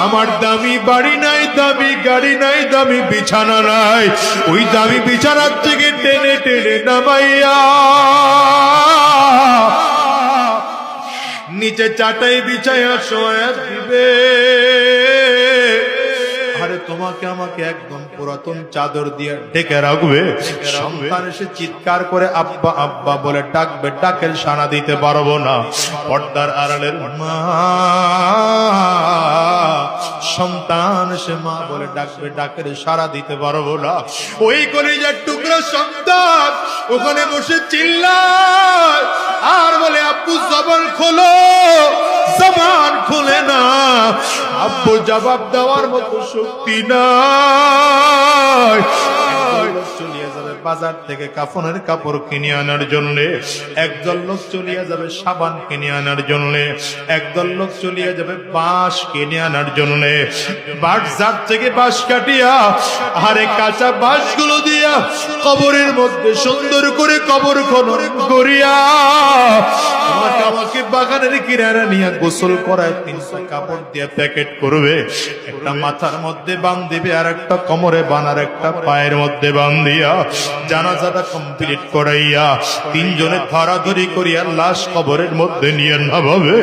আমার দামি বাড়ি নাই, দামি গাড়ি নাই, দামি বিছানা নাই, ওই দামি বিছানার থেকে টেনে টেনে নামাইয়া নিচে চাটাই বিছাইয়া শোয়া দিবে। আরে তোমাকে আমাকে একদম পুরাতন চাদর দিয়ে ঢেকে রাখবে। সন্তান এসে চিৎকার করে আব্বা আব্বা বলে ডাকবে, ডাকের সাড়া দিতে পারবো না। পর্দার আড়ালের মা সন্তান এসে মা বলে ডাকবে, ডাকের সাড়া দিতে পারবো না। ওই কলিজার টুকরো সন্তান ওখানে বসে চিল্লায় আর বলে আব্বু জবান খোলো, জবান খুলে না। আব্বু জবাব দেওয়ার মতো শক্তি নাই। চলিয়ে যাবে বাজার থেকে কাফনের কাপড় কিনে আনার জন্য, একদল লোক চলিয়ে যাবে সাবান কিনে আনার জন্য, একদল লোক চলিয়ে যাবে বাঁশ কিনে আনার জন্য। বাজার থেকে বাঁশ কাটিয়া আরে কাঁচা বাঁশগুলো দিয়া কবরের মধ্যে সুন্দর করে কবর খনন করিয়া আমাকে বাগানের কিনারা নিয়ে গোসল করায় 300 কাপড় দিয়ে প্যাকেট করবে। একটা মাথার মধ্যে বাঁধিবে, আর একটা কোমরে বানার, একটা পায়ের মধ্যে বাঁধিয়া জানাজাটা কমপ্লিট করাইয়া 3 জনে ধরাধরি করিয়া লাশ কবরের মধ্যে নিয়ে নামাবে।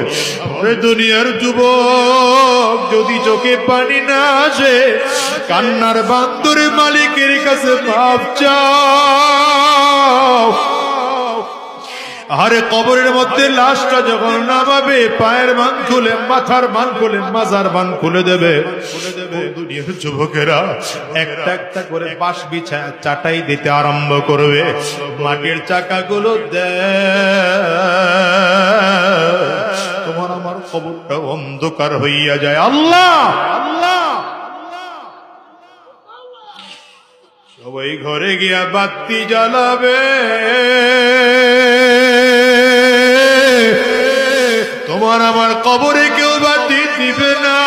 ওরে দুনিয়ার যুবক, যদি চোখে পানি না আসে কান্নার বান্দরে মালিকের কাছে মাপ চাও। আরে কবরের মধ্যে লাশটা যখন নামাবে, পায়ের মান খুলে, মাথার মান খুলে, মাজার মান খুলে দেবে। দুনিয়ার যুবকেরা একটা একটা করে বাঁশ বিছায় চাটাই দিতে আরম্ভ করবে। মাটির চাকাগুলো তোমার আমার কবরটা অন্ধকার হইয়া যায়। আল্লাহ আল্লাহ, সবাই ঘরে গিয়া বাতি জ্বালাবে। তোমার আমার কবরে কেউ বাতি দিবে না।